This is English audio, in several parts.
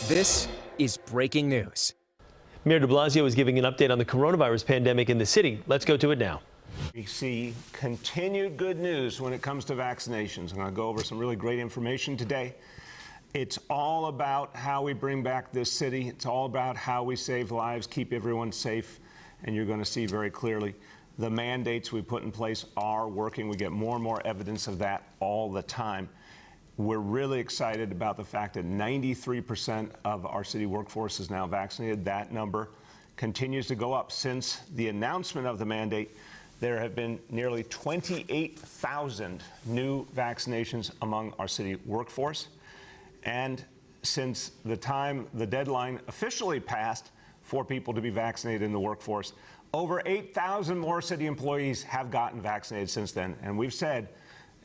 This is breaking news. Mayor de Blasio is giving an update on the coronavirus pandemic in the city. Let's go to it now. We see continued good news when it comes to vaccinations. I'm going to go over some really great information today. It's all about how we bring back this city. It's all about how we save lives, keep everyone safe, and you're going to see very clearly the mandates we put in place are working. We get more and more evidence of that all the time. We're really excited about the fact that 93% of our city workforce is now vaccinated. That number continues to go up. Since the announcement of the mandate, there have been nearly 28,000 new vaccinations among our city workforce. And since the time the deadline officially passed for people to be vaccinated in the workforce, over 8,000 more city employees have gotten vaccinated since then. And we've said,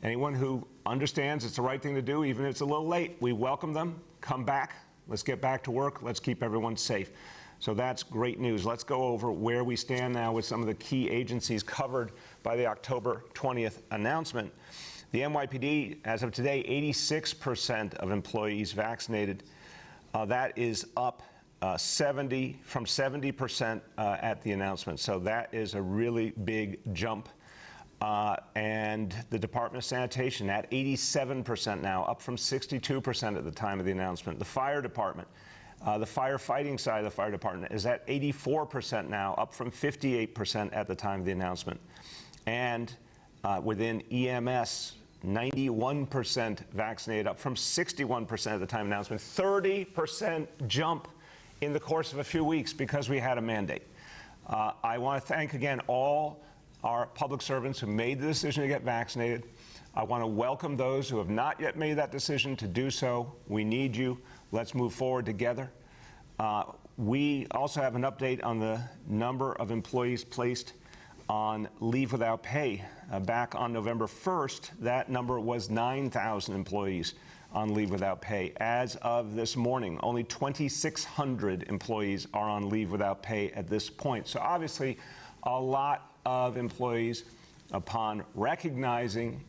anyone who understands it's the right thing to do, even if it's a little late, we welcome them. Come back. Let's get back to work. Let's keep everyone safe. So that's great news. Let's go over where we stand now with some of the key agencies covered by the October 20th announcement. The NYPD, as of today, 86% of employees vaccinated. That is up from 70% at the announcement. So that is a really big jump. And the Department of Sanitation at 87% now, up from 62% at the time of the announcement. The fire department, the firefighting side of the fire department is at 84% now, up from 58% at the time of the announcement. And within EMS, 91% vaccinated, up from 61% at the time of announcement. 30% jump in the course of a few weeks because we had a mandate. I want to thank again all our public servants who made the decision to get vaccinated. I want to welcome those who have not yet made that decision to do so. We need you. Let's move forward together. We also have an update on the number of employees placed on leave without pay. Back on November 1st, that number was 9,000 employees on leave without pay. As of this morning, only 2,600 employees are on leave without pay at this point. So obviously, a lot of employees, upon recognizing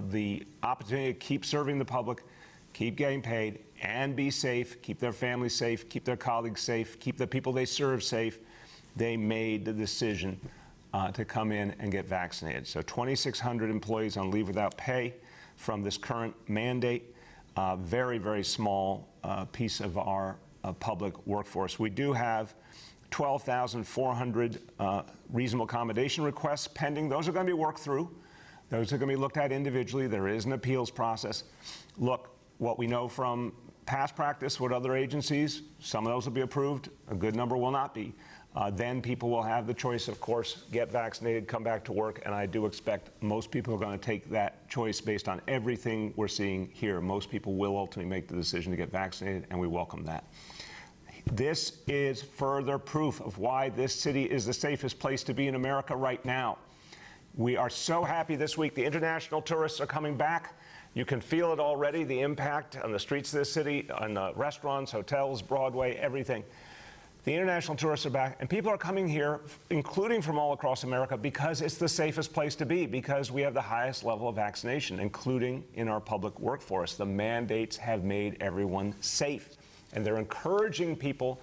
the opportunity to keep serving the public, keep getting paid, and be safe, keep their families safe, keep their colleagues safe, keep the people they serve safe, they made the decision to come in and get vaccinated. So 2,600 employees on leave without pay from this current mandate. Very, very small piece of our public workforce. We do have 12,400 reasonable accommodation requests pending. Those are going to be worked through. Those are going to be looked at individually. There is an appeals process. Look, what we know from past practice with other agencies, some of those will be approved, a good number will not be. Then people will have the choice, of course, get vaccinated, come back to work, and I do expect most people are going to take that choice based on everything we're seeing here. Most people will ultimately make the decision to get vaccinated, and we welcome that. This is further proof of why this city is the safest place to be in America right now. We are so happy this week. The international tourists are coming back. You can feel it already, the impact on the streets of this city, on the restaurants, hotels, Broadway, everything. The international tourists are back, and people are coming here, including from all across America, because it's the safest place to be, because we have the highest level of vaccination, including in our public workforce. The mandates have made everyone safe, and they're encouraging people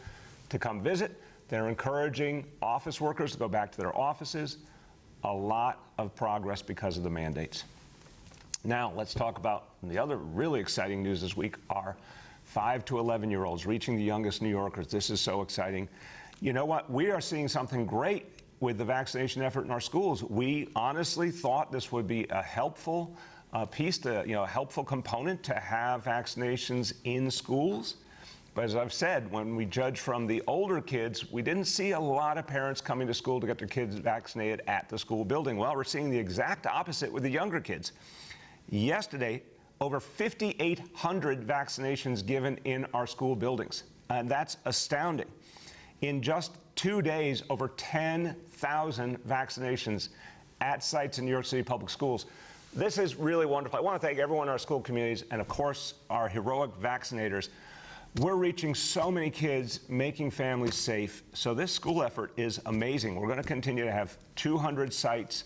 to come visit. They're encouraging office workers to go back to their offices. A lot of progress because of the mandates. Now, let's talk about the other really exciting news this week, our 5 to 11-year-olds reaching the youngest New Yorkers. This is so exciting. You know what? We are seeing something great with the vaccination effort in our schools. We honestly thought this would be a helpful piece, a helpful component to have vaccinations in schools. But as I've said, when we judge from the older kids, we didn't see a lot of parents coming to school to get their kids vaccinated at the school building. Well, we're seeing the exact opposite with the younger kids. Yesterday, over 5,800 vaccinations given in our school buildings. And that's astounding. In just 2 days, over 10,000 vaccinations at sites in New York City public schools. This is really wonderful. I want to thank everyone in our school communities and, of course, our heroic vaccinators. We're reaching so many kids, making families safe. So this school effort is amazing. We're going to continue to have 200 sites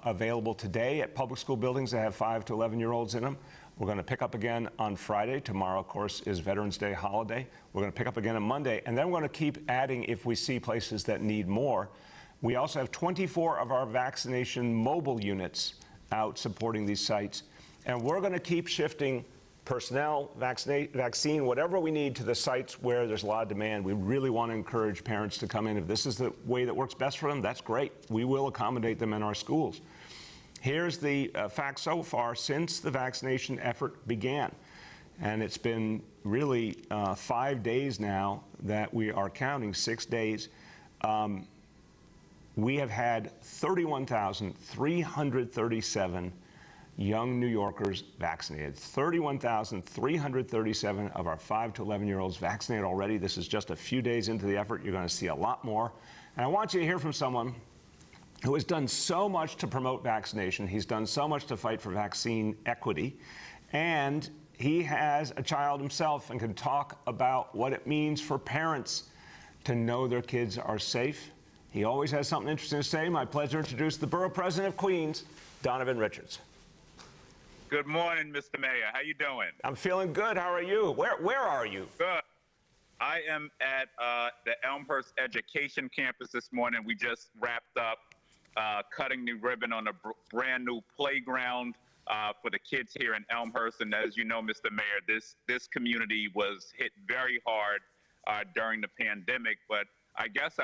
available today at public school buildings that have 5 to 11-year-olds in them. We're going to pick up again on Friday. Tomorrow, of course, is Veterans Day holiday. We're going to pick up again on Monday, and then we're going to keep adding if we see places that need more. We also have 24 of our vaccination mobile units out supporting these sites, and we're going to keep shifting personnel, vaccine, whatever we need to the sites where there's a lot of demand. We really want to encourage parents to come in. If this is the way that works best for them, that's great. We will accommodate them in our schools. Here's the fact so far since the vaccination effort began. And it's been really 5 days now that we are counting, 6 days. We have had 31,337 young New Yorkers vaccinated. 31,337 of our 5 to 11-year-olds vaccinated already. This is just a few days into the effort. You're going to see a lot more. And I want you to hear from someone who has done so much to promote vaccination. He's done so much to fight for vaccine equity. And he has a child himself and can talk about what it means for parents to know their kids are safe. He always has something interesting to say. My pleasure to introduce the Borough President of Queens, Donovan Richards. Good morning, Mr. Mayor. How you doing? I'm feeling good. How are you? Where are you? Good. I am at the Elmhurst Education Campus this morning. We just wrapped up cutting new ribbon on a brand new playground for the kids here in Elmhurst. And as you know, Mr. Mayor, this community was hit very hard during the pandemic. But I guess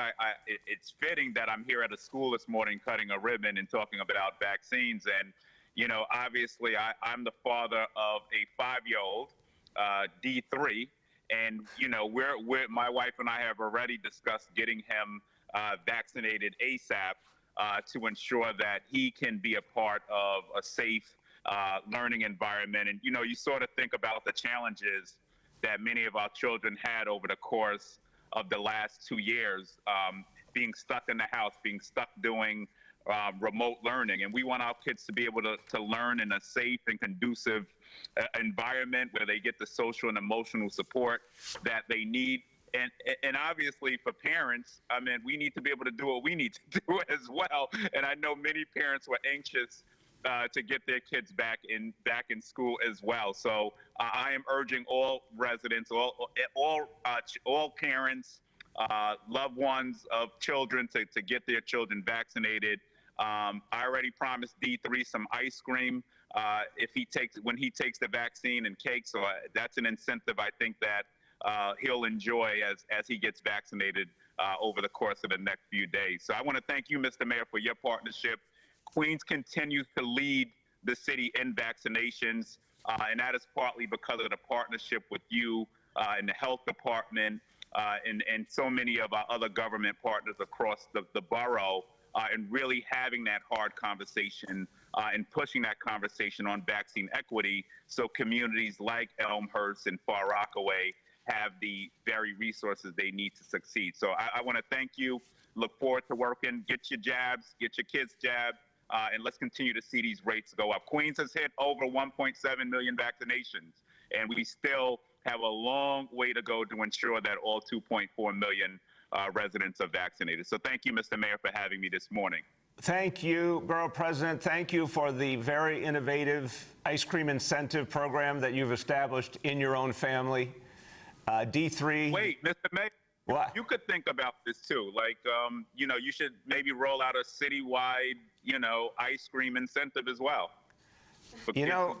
it's fitting that I'm here at a school this morning cutting a ribbon and talking about vaccines. And, you know, obviously I'm the father of a 5-year-old, D3. And, you know, my wife and I have already discussed getting him vaccinated ASAP. To ensure that he can be a part of a safe learning environment. And, you know, you sort of think about the challenges that many of our children had over the course of the last 2 years, being stuck in the house, being stuck doing remote learning. And we want our kids to be able to learn in a safe and conducive environment where they get the social and emotional support that they need. And obviously for parents, I mean, we need to be able to do what we need to do as well. And I know many parents were anxious to get their kids back in school as well. So I am urging all residents, all parents, loved ones of children to get their children vaccinated. I already promised D3 some ice cream when he takes the vaccine and cake. So that's an incentive I think that he'll enjoy as he gets vaccinated over the course of the next few days. So I want to thank you, Mr. Mayor, for your partnership. Queens continues to lead the city in vaccinations, and that is partly because of the partnership with you and the health department and so many of our other government partners across the borough, and really having that hard conversation and pushing that conversation on vaccine equity so communities like Elmhurst and Far Rockaway have the very resources they need to succeed. So I want to thank you. Look forward to working. Get your jabs, get your kids jabbed, and let's continue to see these rates go up. Queens has hit over 1.7 million vaccinations, and we still have a long way to go to ensure that all 2.4 million residents are vaccinated. So thank you, Mr. Mayor, for having me this morning. Thank you, Borough President. Thank you for the very innovative ice cream incentive program that you've established in your own family. D3. Wait, Mr. Mayor, what? You could think about this too. Like, you know, you should maybe roll out a citywide, you know, ice cream incentive as well. For kids who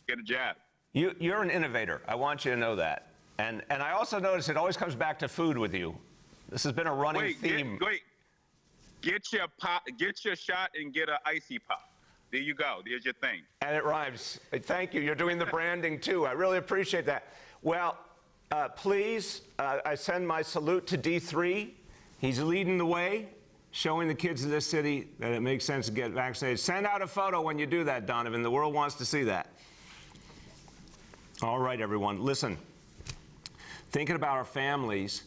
get a jab. You're an innovator. I want you to know that. And I also notice it always comes back to food with you. This has been a running theme. Get your shot and get an icy pop. There you go. There's your thing. And it rhymes. Thank you. You're doing the branding too. I really appreciate that. Well, please, I send my salute to D3. He's leading the way, showing the kids of this city that it makes sense to get vaccinated. Send out a photo when you do that, Donovan. The world wants to see that. All right, everyone. Listen, thinking about our families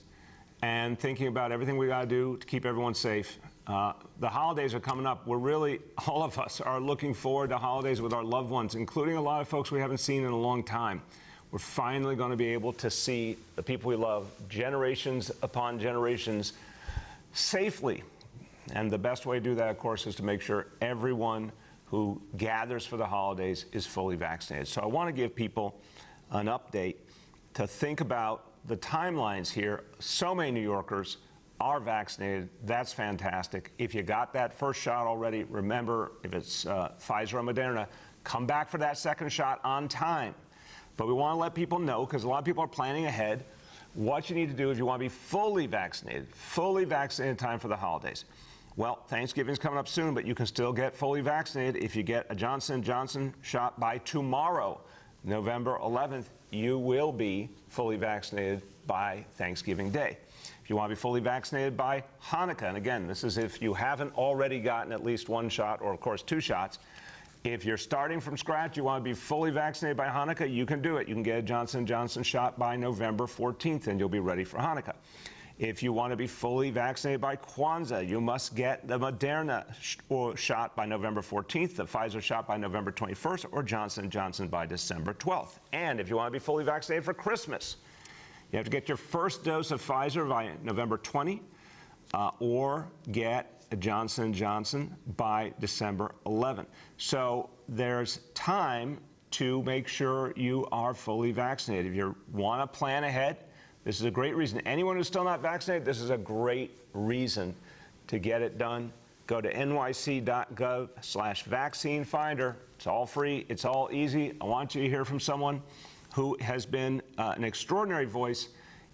and thinking about everything we got to do to keep everyone safe. The holidays are coming up. All of us are looking forward to holidays with our loved ones, including a lot of folks we haven't seen in a long time. We're finally going to be able to see the people we love generations upon generations safely. And the best way to do that, of course, is to make sure everyone who gathers for the holidays is fully vaccinated. So I want to give people an update to think about the timelines here. So many New Yorkers are vaccinated. That's fantastic. If you got that first shot already, remember, if it's Pfizer or Moderna, come back for that second shot on time. But we want to let people know, because a lot of people are planning ahead, what you need to do if you want to be fully vaccinated in time for the holidays. Well, Thanksgiving's coming up soon, but you can still get fully vaccinated if you get a Johnson & Johnson shot by tomorrow, November 11th. You will be fully vaccinated by Thanksgiving Day. If you want to be fully vaccinated by Hanukkah, and again, this is if you haven't already gotten at least one shot or, of course, 2 shots. If you're starting from scratch, you want to be fully vaccinated by Hanukkah, you can do it. You can get a Johnson & Johnson shot by November 14th, and you'll be ready for Hanukkah. If you want to be fully vaccinated by Kwanzaa, you must get the Moderna shot by November 14th, the Pfizer shot by November 21st, or Johnson & Johnson by December 12th. And if you want to be fully vaccinated for Christmas, you have to get your first dose of Pfizer by November 20, or get a Johnson & Johnson by December 11. So there's time to make sure you are fully vaccinated. If you want to plan ahead, this is a great reason. Anyone who's still not vaccinated, this is a great reason to get it done. Go to nyc.gov/vaccine finder. It's all free. It's all easy. I want you to hear from someone who has been an extraordinary voice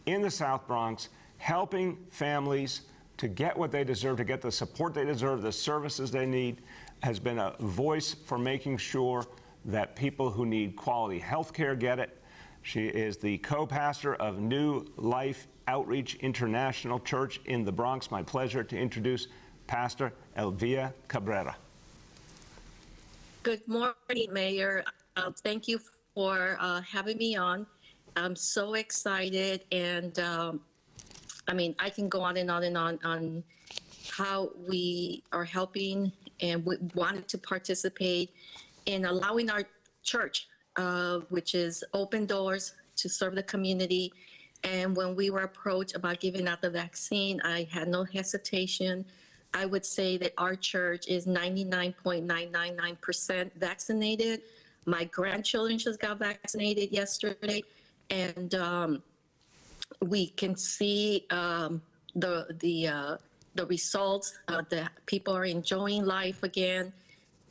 in the South Bronx, helping families to get what they deserve, to get the support they deserve, the services they need, has been a voice for making sure that people who need quality health care get it. She is the co-pastor of New Life Outreach International Church in the Bronx. My pleasure to introduce Pastor Elvia Cabrera. Good morning, Mayor. Thank you for having me on. I'm so excited, and I mean, I can go on and on and on how we are helping, and we wanted to participate in allowing our church, which is open doors to serve the community. And when we were approached about giving out the vaccine, I had no hesitation. I would say that our church is 99.999% vaccinated. My grandchildren just got vaccinated yesterday, and we can see the results. The people are enjoying life again,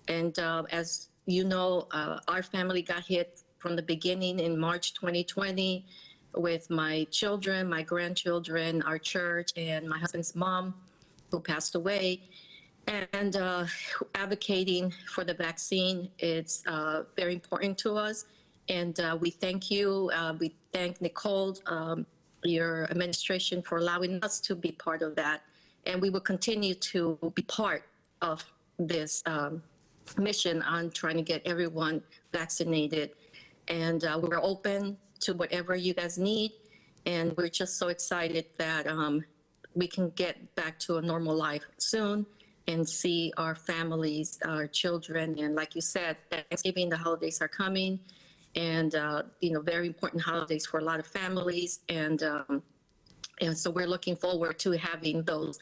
and as you know, our family got hit from the beginning in March 2020 with my children, my grandchildren, our church, and my husband's mom, who passed away. And advocating for the vaccine, it's very important to us. And we thank you. We thank Nicole, your administration, for allowing us to be part of that. And we will continue to be part of this mission on trying to get everyone vaccinated. And we're open to whatever you guys need. And we're just so excited that we can get back to a normal life soon and see our families, our children. And like you said, Thanksgiving, the holidays are coming. And, you know, very important holidays for a lot of families. And so we're looking forward to having those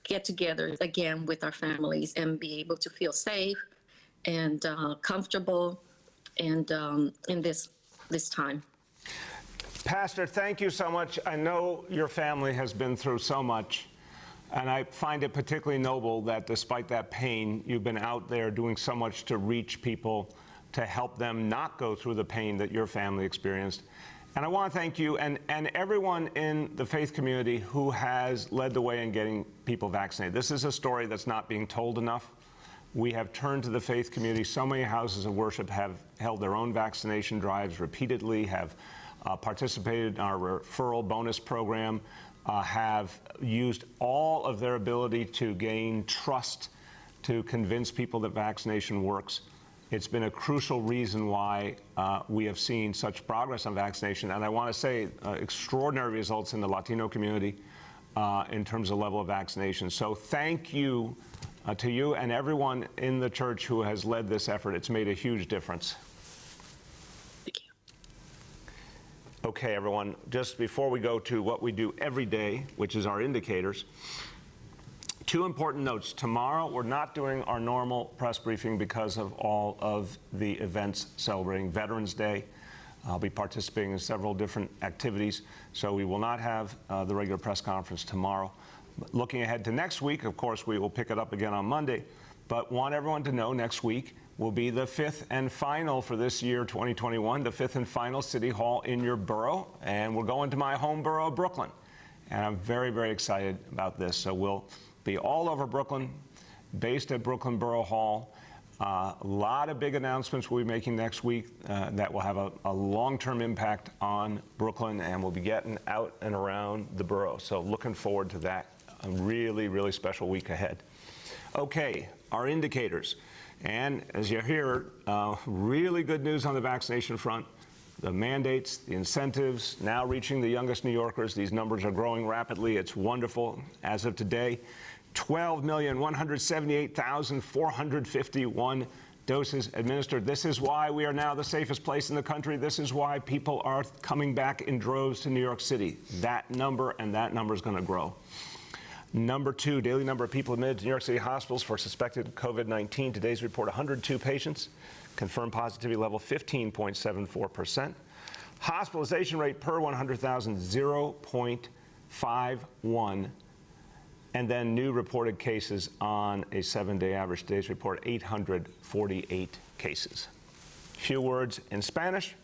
get-togethers again with our families and be able to feel safe and comfortable and in this time. Pastor, thank you so much. I know your family has been through so much, and I find it particularly noble that despite that pain, you've been out there doing so much to reach people, to help them not go through the pain that your family experienced. And I want to thank you and everyone in the faith community who has led the way in getting people vaccinated. This is a story that's not being told enough. We have turned to the faith community. So many houses of worship have held their own vaccination drives repeatedly, have participated in our referral bonus program, have used all of their ability to gain trust to convince people that vaccination works. It's been a crucial reason why we have seen such progress on vaccination. And I want to say extraordinary results in the Latino community in terms of level of vaccination. So thank you to you and everyone in the church who has led this effort. It's made a huge difference. Thank you. Okay, everyone, just before we go to what we do every day, which is our indicators, Two important notes. Tomorrow, we're not doing our normal press briefing because of all of the events celebrating Veterans Day. I'll be participating in several different activities, so we will not have the regular press conference tomorrow. Looking ahead to next week, of course, we will pick it up again on Monday, but want everyone to know next week will be the fifth and final for this year, 2021, the fifth and final City Hall in your borough, and we're going to my home borough of Brooklyn. And I'm very, very excited about this. So we'll be all over Brooklyn, based at Brooklyn Borough Hall. A lot of big announcements we'll be making next week that will have a long-term impact on Brooklyn, and we'll be getting out and around the borough. So looking forward to that. A really, really special week ahead. Okay, our indicators. And as you hear, really good news on the vaccination front. The mandates, the incentives, now reaching the youngest New Yorkers. These numbers are growing rapidly. It's wonderful. As of today, 12,178,451 doses administered. This is why we are now the safest place in the country. This is why people are coming back in droves to New York City. That number is going to grow. Number two, daily number of people admitted to New York City hospitals for suspected COVID-19. Today's report, 102 patients. Confirmed positivity level, 15.74%. Hospitalization rate per 100,000, 0.51. And then new reported cases on a 7-day average. Today's report, 848 cases. Few words in Spanish.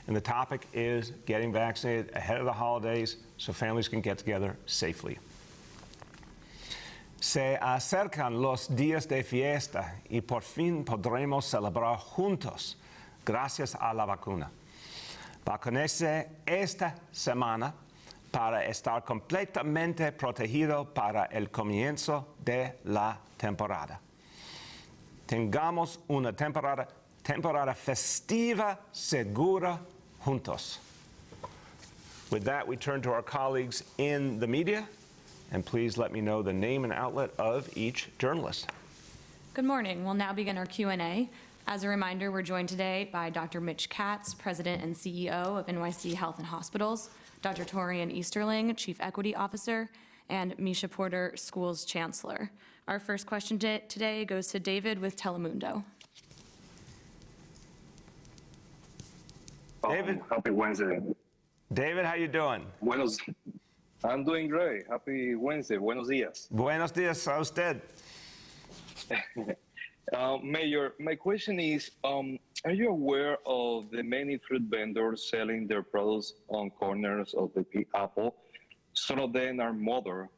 And the topic is getting vaccinated ahead of the holidays so families can get together safely. Se acercan los días de fiesta y por fin podremos celebrar juntos gracias a la vacuna. Vacúnese esta semana para estar completamente protegido para el comienzo de la temporada. Tengamos una temporada festiva segura juntos. With that, we turn to our colleagues in the media. And please let me know the name and outlet of each journalist. Good morning. We'll now begin our Q&A. As a reminder, we're joined today by Dr. Mitch Katz, President and CEO of NYC Health and Hospitals, Dr. Torian Easterling, Chief Equity Officer, and Misha Porter, Schools Chancellor. Our first question today goes to David with Telemundo. David. Happy Wednesday. David, how you doing? I'm doing great. Happy Wednesday. Buenos días. Buenos días a usted. Mayor, my question is, are you aware of the many fruit vendors selling their products on corners of the Big Apple? Some of them are mothers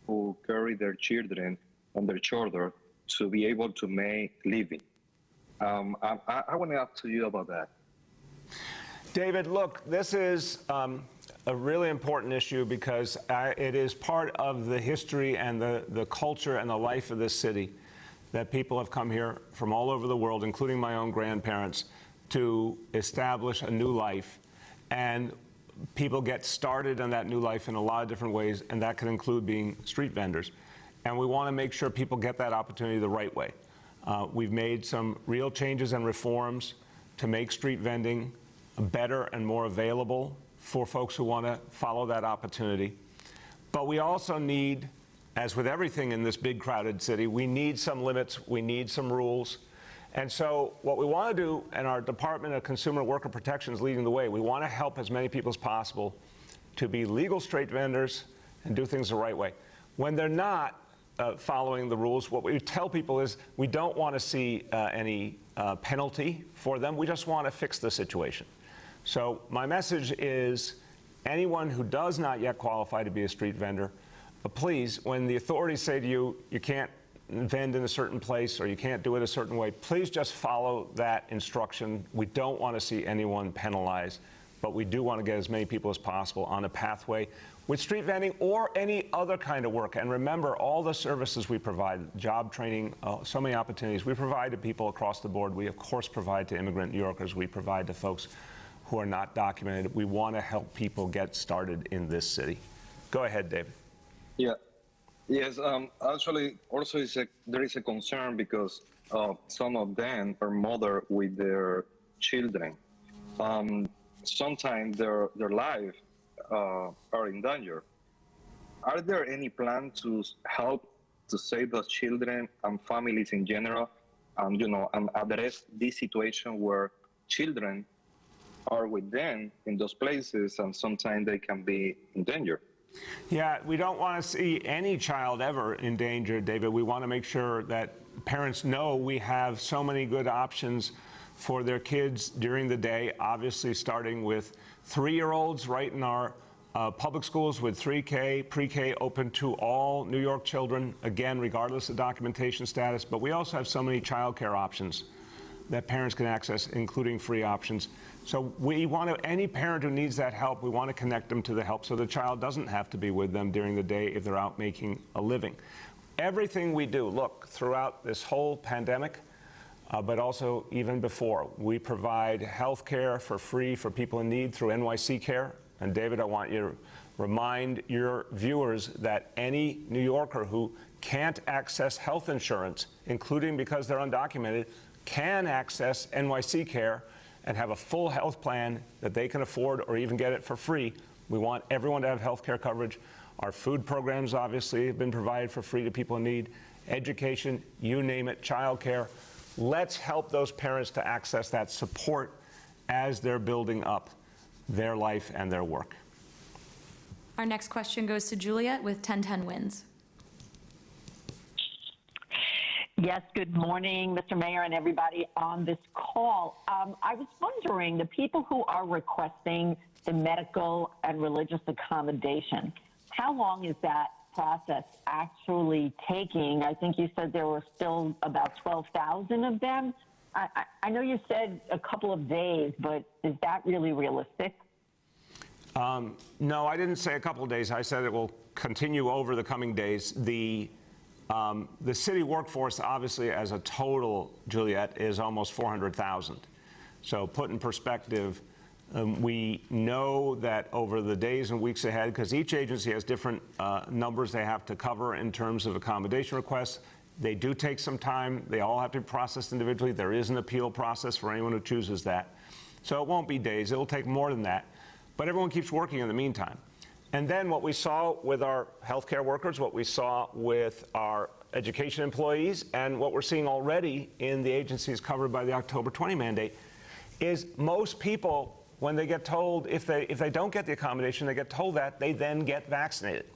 who carry their children on their shoulder to be able to make living. I want to ask you about that. David, look, this is a really important issue because it is part of the history and the culture and the life of this city that people have come here from all over the world, including my own grandparents, to establish a new life. And people get started on that new life in a lot of different ways, and that can include being street vendors. And we want to make sure people get that opportunity the right way. We've made some real changes and reforms to make street vending better and more available for folks who want to follow that opportunity. But we also need, as with everything in this big crowded city, we need some limits, we need some rules. And so what we want to do, and our Department of Consumer and Worker Protection is leading the way, we want to help as many people as possible to be legal street vendors and do things the right way. When they're not following the rules, what we tell people is we don't want to see any penalty for them, we just want to fix the situation. So my message is anyone who does not yet qualify to be a street vendor, please, when the authorities say to you, you can't vend in a certain place or you can't do it a certain way, please just follow that instruction. We don't want to see anyone penalized, but we do want to get as many people as possible on a pathway with street vending or any other kind of work. And remember, all the services we provide, job training, so many opportunities, we provide to people across the board. We, of course, provide to immigrant New Yorkers. We provide to folks who are not documented. We want to help people get started in this city. Go ahead, David. Yeah. Yes. Actually, also there is a concern because some of them are mothers with their children. Sometimes their life are in danger. Are there any plans to help to save those children and families in general, and address this situation where children are with them in those places, and sometimes they can be in danger. Yeah, we don't want to see any child ever in danger, David. We want to make sure that parents know we have so many good options for their kids during the day, obviously starting with 3-year-olds right in our public schools with 3K, pre-K open to all New York children, again, regardless of documentation status. But we also have so many child care options that parents can access, including free options. So we want to, any parent who needs that help, we want to connect them to the help so the child doesn't have to be with them during the day if they're out making a living. Everything we do, look, throughout this whole pandemic, but also even before, we provide health care for free for people in need through NYC Care. And David, I want you to remind your viewers that any New Yorker who can't access health insurance, including because they're undocumented, can access NYC Care and have a full health plan that they can afford or even get it for free. We want everyone to have health care coverage. Our food programs obviously have been provided for free to people in need. Education, you name it, child care. Let's help those parents to access that support as they're building up their life and their work. Our next question goes to Juliet with 1010 Wins. Yes, good morning, Mr. Mayor and everybody on this call. I was wondering, the people who are requesting the medical and religious accommodation, how long is that process actually taking? I think you said there were still about 12,000 of them. I know you said a couple of days, but is that really realistic? No, I didn't say a couple of days. I said it will continue over the coming days. The city workforce, obviously, as a total, Juliet, is almost 400,000. So put in perspective, we know that over the days and weeks ahead, because each agency has different numbers they have to cover in terms of accommodation requests, they do take some time. They all have to be processed individually. There is an appeal process for anyone who chooses that. So it won't be days. It will take more than that. But everyone keeps working in the meantime. And then what we saw with our healthcare workers, what we saw with our education employees, and what we're seeing already in the agencies covered by the October 20 mandate, is most people, when they get told, if they don't get the accommodation, they get told that, they then get vaccinated.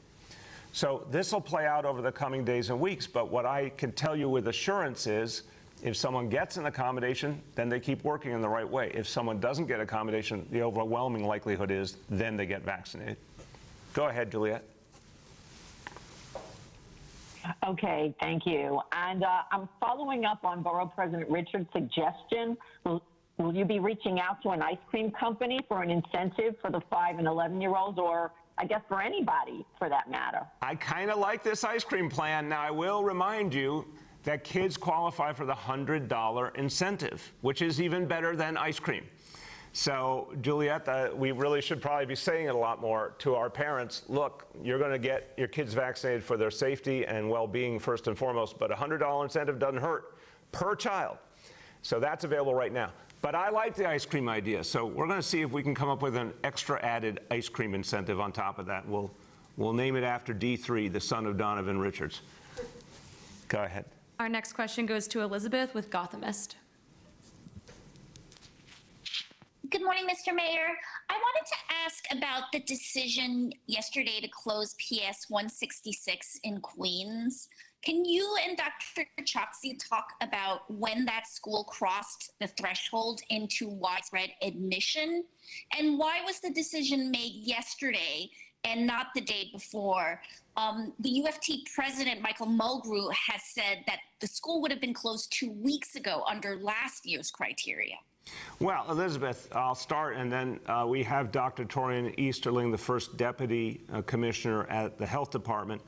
So this will play out over the coming days and weeks, but what I can tell you with assurance is, if someone gets an accommodation, then they keep working in the right way. If someone doesn't get accommodation, the overwhelming likelihood is then they get vaccinated. Go ahead, Juliet. Okay, thank you. And I'm following up on Borough President Richard's suggestion. Will you be reaching out to an ice cream company for an incentive for the 5 and 11-year-olds, or I guess for anybody for that matter? I kind of like this ice cream plan. Now, I will remind you that kids qualify for the $100 incentive, which is even better than ice cream. So, Juliet, we really should probably be saying it a lot more to our parents. Look, you're going to get your kids vaccinated for their safety and well-being first and foremost, but a $100 incentive doesn't hurt per child. So that's available right now. But I like the ice cream idea, so we're going to see if we can come up with an extra added ice cream incentive on top of that. We'll name it after D3, the son of Donovan Richards. Go ahead. Our next question goes to Elizabeth with Gothamist. Good morning, Mr. Mayor. I wanted to ask about the decision yesterday to close PS 166 in Queens. Can you and Dr. Choksi talk about when that school crossed the threshold into widespread admission? And why was the decision made yesterday and not the day before? The UFT president, Michael Mulgrew, has said that the school would have been closed 2 weeks ago under last year's criteria. Well, Elizabeth, I'll start, and then we have Dr. Torian Easterling, the first deputy commissioner at the health department,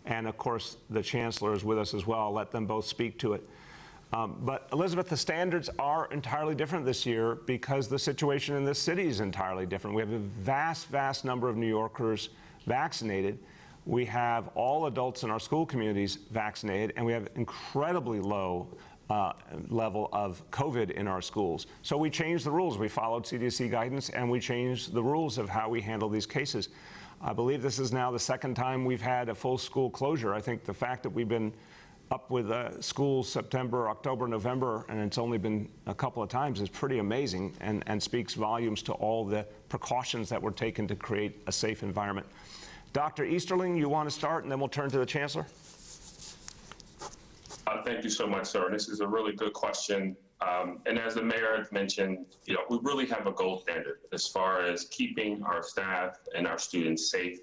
and of course the chancellor is with us as well. I'll let them both speak to it. But Elizabeth, the standards are entirely different this year because the situation in this city is entirely different. We have a vast, vast number of New Yorkers vaccinated. We have all adults in our school communities vaccinated, and we have incredibly low level of COVID in our schools. So we changed the rules. We followed CDC guidance, and we changed the rules of how we handle these cases. I believe this is now the second time we've had a full school closure. I think the fact that we've been up with schools September, October, November, and it's only been a couple of times is pretty amazing and speaks volumes to all the precautions that were taken to create a safe environment. Dr. Easterling, you want to start, and then we'll turn to the Chancellor? Thank you so much, sir. This is a really good question. And as the mayor had mentioned, we really have a gold standard as far as keeping our staff and our students safe.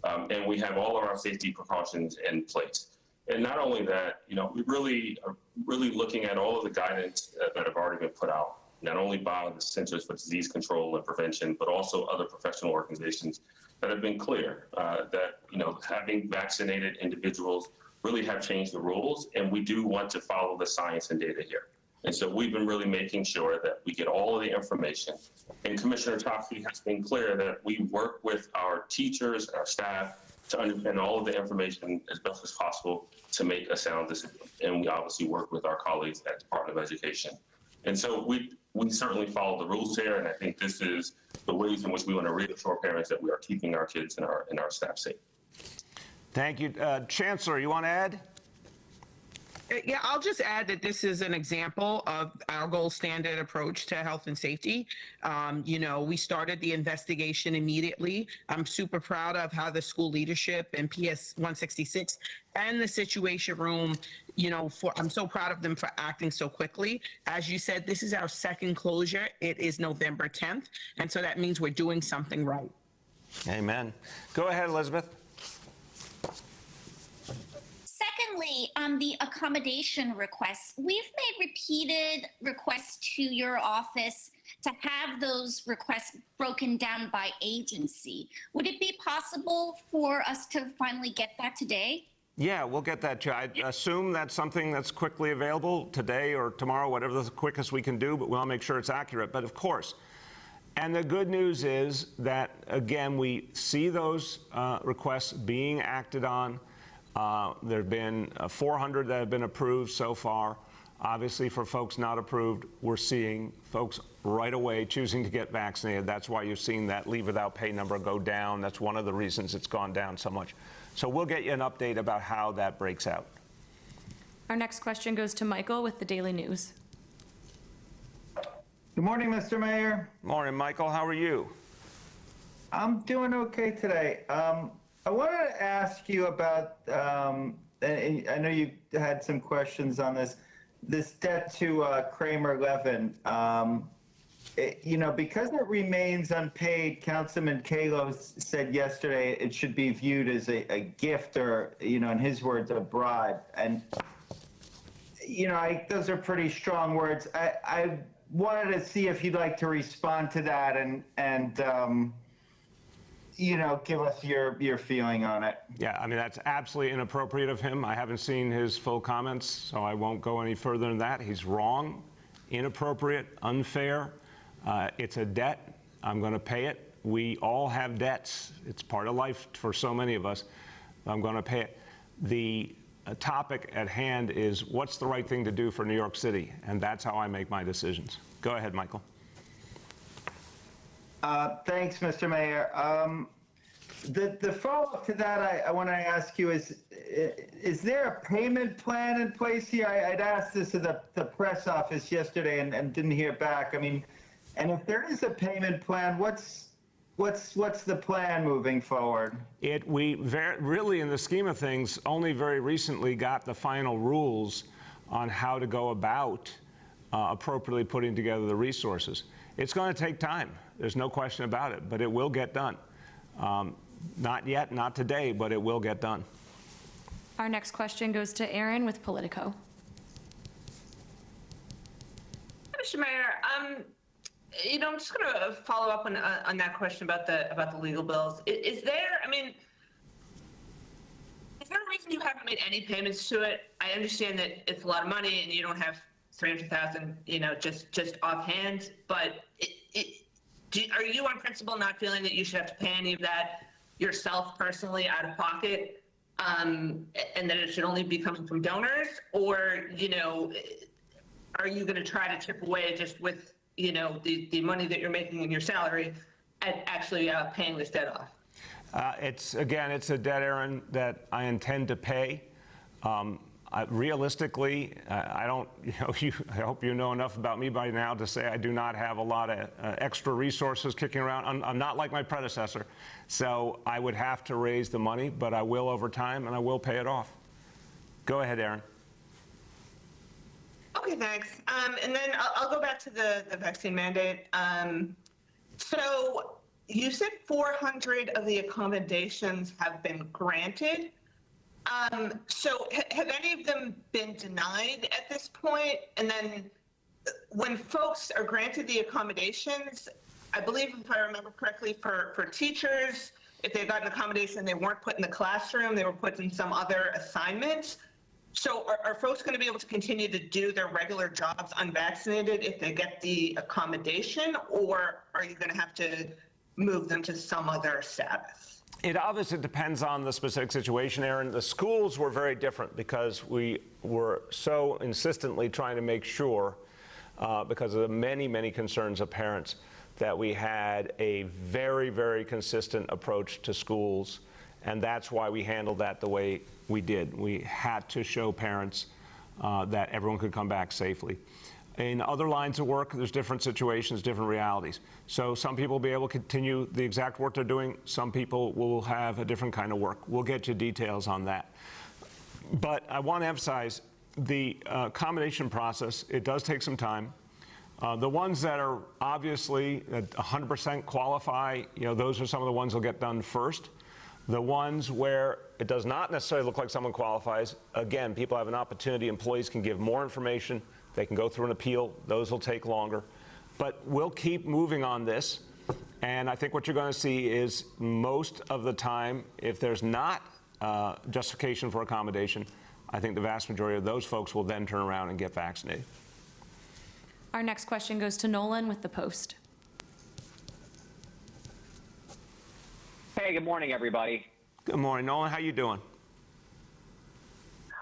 And we have all of our safety precautions in place. And not only that, we really are looking at all of the guidance that have already been put out, not only by the Centers for Disease Control and Prevention, but also other professional organizations that have been clear that, having vaccinated individuals really have changed the rules, and we do want to follow the science and data here. And so we've been really making sure that we get all of the information. And Commissioner Chokshi has been clear that we work with our teachers and our staff to understand all of the information as best as possible to make a sound decision. And we obviously work with our colleagues at the Department of Education. And so we certainly follow the rules here, and I think this is the ways in which we want to reassure parents that we are keeping our kids and our staff safe. Thank you. Chancellor, you want to add? Yeah, I'll just add that this is an example of our gold standard approach to health and safety. We started the investigation immediately. I'm super proud of how the school leadership and PS 166 and the Situation Room, I'm so proud of them for acting so quickly. As you said, this is our second closure. It is November 10th. And so that means we're doing something right. Amen. Go ahead, Elizabeth. Secondly, on the accommodation requests, we've made repeated requests to your office to have those requests broken down by agency. Would it be possible for us to finally get that today? Yeah, we'll get that to you. I assume that's something that's quickly available today or tomorrow, whatever the quickest we can do, but we'll make sure it's accurate. But of course, and the good news is that, again, we see those requests being acted on. There have been 400 that have been approved so far. Obviously, for folks not approved, we're seeing folks right away choosing to get vaccinated. That's why you've seen that leave without pay number go down. That's one of the reasons it's gone down so much. So we'll get you an update about how that breaks out. Our next question goes to Michael with the Daily News. Good morning, Mr. Mayor. Morning, Michael. How are you? I'm doing okay today. I wanted to ask you about, and I know you had some questions on this debt to Kramer-Levin. Because it remains unpaid, Councilman Kalo said yesterday it should be viewed as a gift or, in his words, a bribe. And, those are pretty strong words. I wanted to see if you'd like to respond to that and give us your feeling on it. Yeah, I mean, that's absolutely inappropriate of him. I haven't seen his full comments, so I won't go any further than that. He's wrong, inappropriate, unfair. It's a debt. I'm going to pay it. We all have debts. It's part of life for so many of us. I'm going to pay it. The topic at hand is what's the right thing to do for New York City, and that's how I make my decisions. Go ahead, Michael. Thanks, Mr. Mayor. The follow-up to that, I want to ask you is there a payment plan in place here? I'd asked this to the press office yesterday and didn't hear back. I mean, and if there is a payment plan, what's the plan moving forward? We really, in the scheme of things, only very recently got the final rules on how to go about appropriately putting together the resources. It's going to take time. There's no question about it, but it will get done. Not yet, not today, but it will get done. Our next question goes to Aaron with Politico. Mr. Mayor, I'm just going to follow up on that question about the legal bills. Is there a reason you haven't made any payments to it? I understand that it's a lot of money and you don't have $300,000, just offhand, but are you on principle not feeling that you should have to pay any of that yourself personally out of pocket, and that it should only be coming from donors? Or, are you going to try to chip away just with, you know, the money that you're making in your salary at actually paying this debt off? It's a debt, Aaron, that I intend to pay. Realistically, I don't, I hope you know enough about me by now to say I do not have a lot of extra resources kicking around. I'm not like my predecessor, so I would have to raise the money, but I will over time, and I will pay it off. Go ahead, Aaron. Okay, thanks. And then I'll go back to the vaccine mandate. So you said 400 of the accommodations have been granted. So have any of them been denied at this point? And then when folks are granted the accommodations, I believe, if I remember correctly, for teachers, if they got an accommodation, they weren't put in the classroom, they were put in some other assignment. So are folks going to be able to continue to do their regular jobs unvaccinated if they get the accommodation, or are you going to have to move them to some other status? It obviously depends on the specific situation, Aaron. The schools were very different because we were so insistently trying to make sure, because of the many, many concerns of parents, that we had a very, very consistent approach to schools. And that's why we handled that the way we did. We had to show parents that everyone could come back safely. In other lines of work, there's different situations, different realities. So some people will be able to continue the exact work they're doing. Some people will have a different kind of work. We'll get you details on that. But I want to emphasize the accommodation process. It does take some time. The ones that are obviously 100% qualify, those are some of the ones that will get done first. The ones where it does not necessarily look like someone qualifies, again, people have an opportunity, employees can give more information. They can go through an appeal. Those will take longer. But we'll keep moving on this. And I think what you're going to see is most of the time, if there's not justification for accommodation, I think the vast majority of those folks will then turn around and get vaccinated. Our next question goes to Nolan with the Post. Hey, good morning, everybody. Good morning, Nolan. How you doing?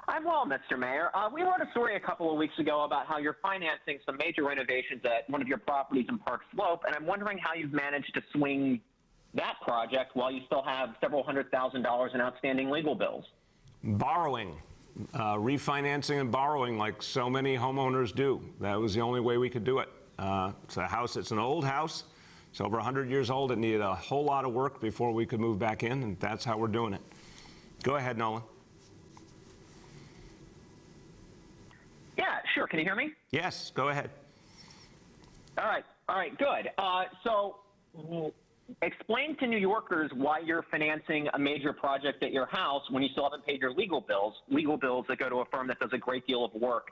I'm well, Mr. Mayor. We wrote a story a couple of weeks ago about how you're financing some major renovations at one of your properties in Park Slope, and I'm wondering how you've managed to swing that project while you still have several $100,000 in outstanding legal bills. Borrowing, refinancing and borrowing like so many homeowners do. That was the only way we could do it. It's a house, it's an old house. It's over 100 years old. It needed a whole lot of work before we could move back in, and that's how we're doing it. Go ahead, Nolan. Yeah, sure. Can you hear me? Yes, go ahead. All right, good. So explain to New Yorkers why you're financing a major project at your house when you still haven't paid your legal bills that go to a firm that does a great deal of work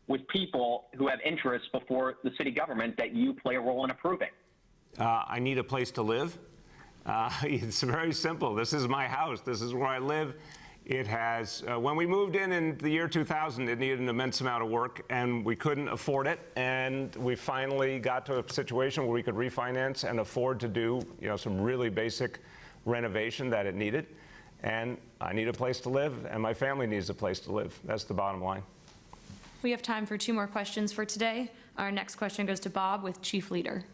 with people who have interests before the city government that you play a role in approving. I need a place to live. It's very simple. This is my house. This is where I live. It has, when we moved in the year 2000, it needed an immense amount of work, and we couldn't afford it. And we finally got to a situation where we could refinance and afford to do, some really basic renovation that it needed. And I need a place to live, and my family needs a place to live. That's the bottom line. We have time for 2 more questions for today. Our next question goes to Bob with Chief Leader.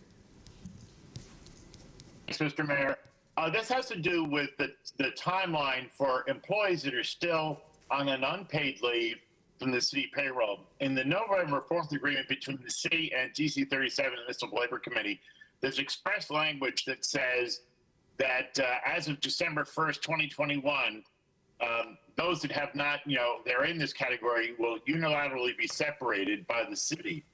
Thanks, Mr. Mayor. This has to do with the timeline for employees that are still on an unpaid leave from the city payroll. In the November 4th agreement between the city and DC 37 and the Labor Committee, there's express language that says that as of December 1st, 2021, those that have not, they're in this category will unilaterally be separated by the city.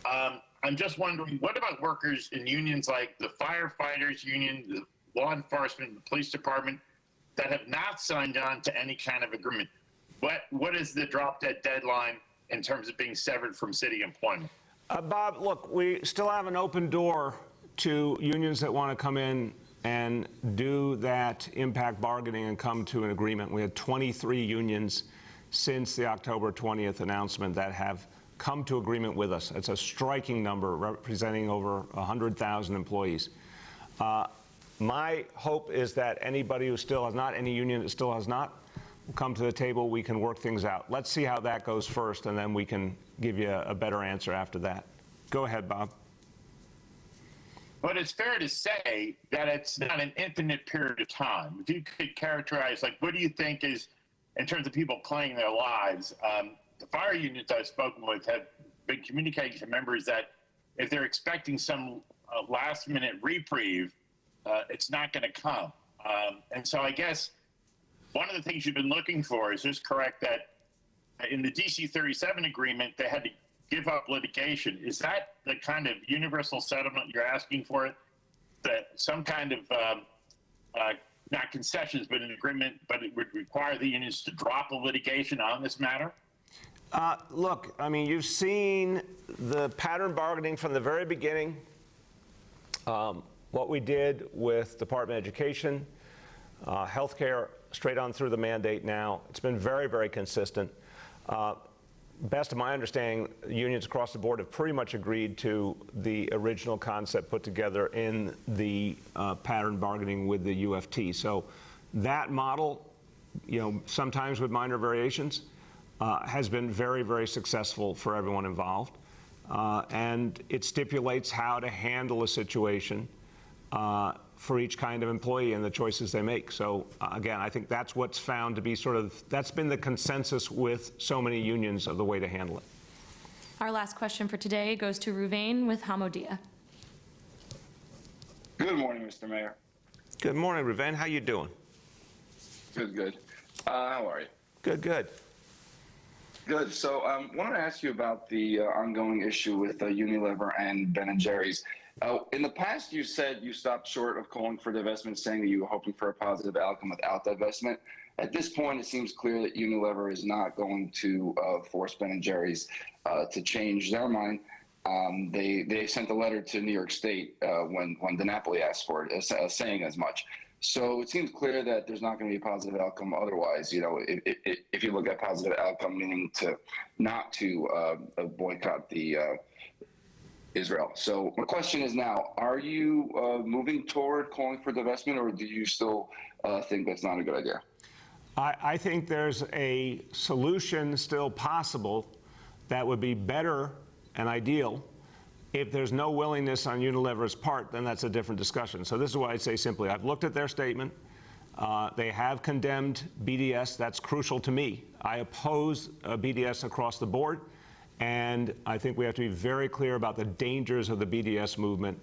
I'm just wondering, what about workers in unions like the firefighters union, the law enforcement, the police department that have not signed on to any kind of agreement? What is the drop dead deadline in terms of being severed from city employment? Bob, look, we still have an open door to unions that want to come in and do that impact bargaining and come to an agreement. We had 23 unions since the October 20th announcement that have come to agreement with us. It's a striking number, representing over 100,000 employees. My hope is that anybody who still has not, any union that still has not, we'll come to the table, we can work things out. Let's see how that goes first, and then we can give you a better answer after that. Go ahead, Bob. But it's fair to say that it's not an infinite period of time. If you could characterize, like, what do you think is, in terms of people playing their lives, the fire unions I've spoken with have been communicating to members that if they're expecting some last-minute reprieve, it's not going to come. And so I guess one of the things you've been looking for, is this correct, that in the DC 37 agreement, they had to give up litigation. Is that the kind of universal settlement you're asking for it? That some kind of, not concessions, but an agreement, but it would require the unions to drop the litigation on this matter? Look, I mean, you've seen the pattern bargaining from the very beginning, what we did with Department of Education, healthcare, straight on through the mandate now. It's been very, very consistent. Best of my understanding, unions across the board have pretty much agreed to the original concept put together in the pattern bargaining with the UFT. So that model, you know, sometimes with minor variations, has been very, very successful for everyone involved. And it stipulates how to handle a situation for each kind of employee and the choices they make. So again, I think that's what's found to be sort of, that's been the consensus with so many unions of the way to handle it. Our last question for today goes to Ruvain with Hamodia. Good morning, Mr. Mayor. Good morning, Ruvain. How you doing? Good, good. How are you? Good, good. Good. So I wanted to ask you about the ongoing issue with Unilever and Ben & Jerry's. In the past, you said you stopped short of calling for divestment, saying that you were hoping for a positive outcome without divestment. At this point, it seems clear that Unilever is not going to force Ben & Jerry's to change their mind. They sent a letter to New York State when DiNapoli asked for it, saying as much. So it seems clear that there's not going to be a positive outcome otherwise. You know, if you look at positive outcome, meaning not to boycott the Israel. So my question is now, are you moving toward calling for divestment, or do you still think that's not a good idea? I think there's a solution still possible that would be better and ideal. If there's no willingness on Unilever's part, then that's a different discussion. So this is what I'd say simply. I've looked at their statement. They have condemned BDS. That's crucial to me. I oppose BDS across the board. And I think we have to be very clear about the dangers of the BDS movement,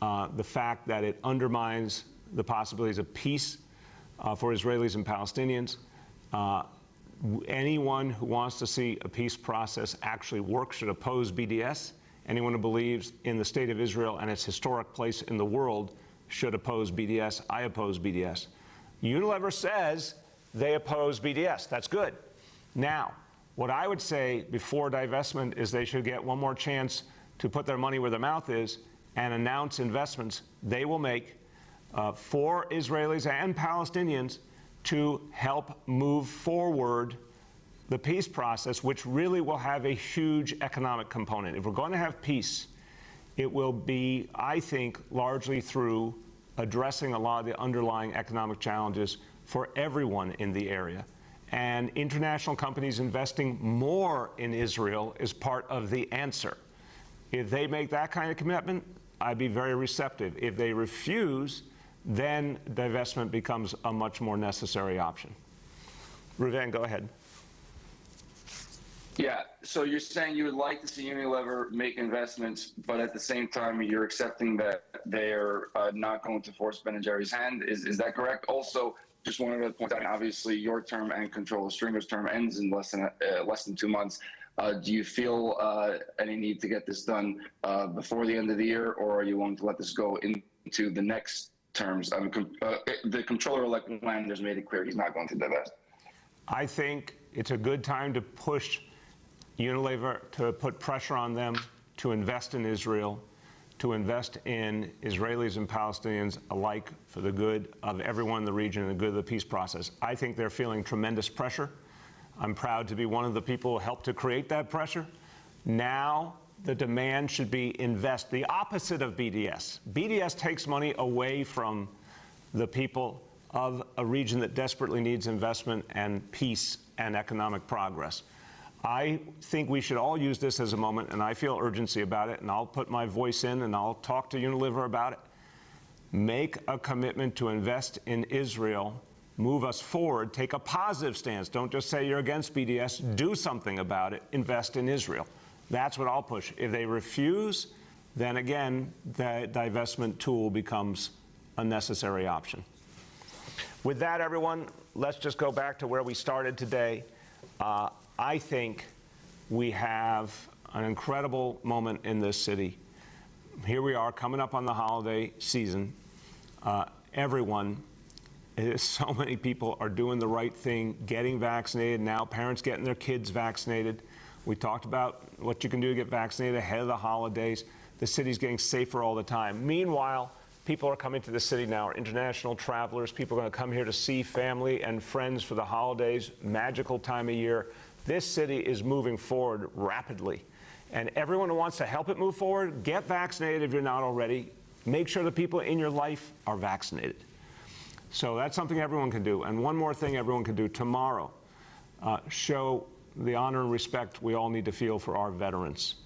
the fact that it undermines the possibilities of peace for Israelis and Palestinians. Anyone who wants to see a peace process actually work should oppose BDS. Anyone who believes in the state of Israel and its historic place in the world should oppose BDS. I oppose BDS. Unilever says they oppose BDS. That's good. Now, what I would say before divestment is they should get one more chance to put their money where their mouth is and announce investments they will make for Israelis and Palestinians to help move forward the peace process, which really will have a huge economic component. If we're going to have peace, it will be, I think, largely through addressing a lot of the underlying economic challenges for everyone in the area. And international companies investing more in Israel is part of the answer. If they make that kind of commitment, I'd be very receptive. If they refuse, then divestment becomes a much more necessary option. Ruvain, go ahead. Yeah, so you're saying you would like to see Unilever make investments, but at the same time, you're accepting that they're not going to force Ben & Jerry's hand. Is that correct? Also, just wanted to point out, obviously, your term and Controller Stringer's term ends in less than 2 months. Do you feel any need to get this done before the end of the year, or are you willing to let this go into the next terms? The Controller-elect Landers made it clear he's not going to divest. I think it's a good time to push Unilever, to put pressure on them to invest in Israel, to invest in Israelis and Palestinians alike for the good of everyone in the region and the good of the peace process. I think they're feeling tremendous pressure. I'm proud to be one of the people who helped to create that pressure. Now the demand should be invest, the opposite of BDS. BDS takes money away from the people of a region that desperately needs investment and peace and economic progress. I think we should all use this as a moment, and I feel urgency about it, and I'll put my voice in and I'll talk to Unilever about it. Make a commitment to invest in Israel, move us forward, take a positive stance. Don't just say you're against BDS, do something about it, invest in Israel. That's what I'll push. If they refuse, then again, the divestment tool becomes a necessary option. With that, everyone, let's just go back to where we started today. I think we have an incredible moment in this city. Here we are coming up on the holiday season. Everyone, so many people are doing the right thing, getting vaccinated now, parents getting their kids vaccinated. We talked about what you can do to get vaccinated ahead of the holidays. The city's getting safer all the time. Meanwhile, people are coming to the city now, international travelers. People are going to come here to see family and friends for the holidays, magical time of year. This city is moving forward rapidly. And everyone who wants to help it move forward, get vaccinated if you're not already. Make sure the people in your life are vaccinated. So that's something everyone can do. And one more thing everyone can do tomorrow, show the honor and respect we all need to feel for our veterans.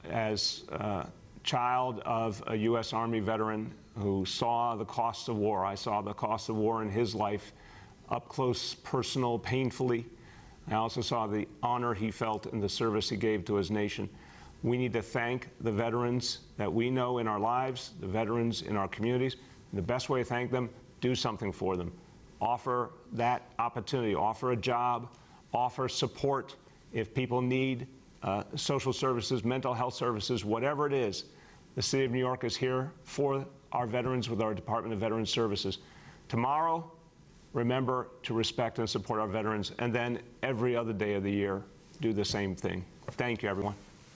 As a child of a U.S. Army veteran who saw the costs of war, I saw the costs of war in his life up close, personal, painfully. I also saw the honor he felt in the service he gave to his nation. We need to thank the veterans that we know in our lives, the veterans in our communities. And the best way to thank them, do something for them. Offer that opportunity, offer a job, offer support if people need social services, mental health services, whatever it is. The City of New York is here for our veterans with our Department of Veterans Services. Tomorrow, remember to respect and support our veterans, and then every other day of the year, do the same thing. Thank you, everyone.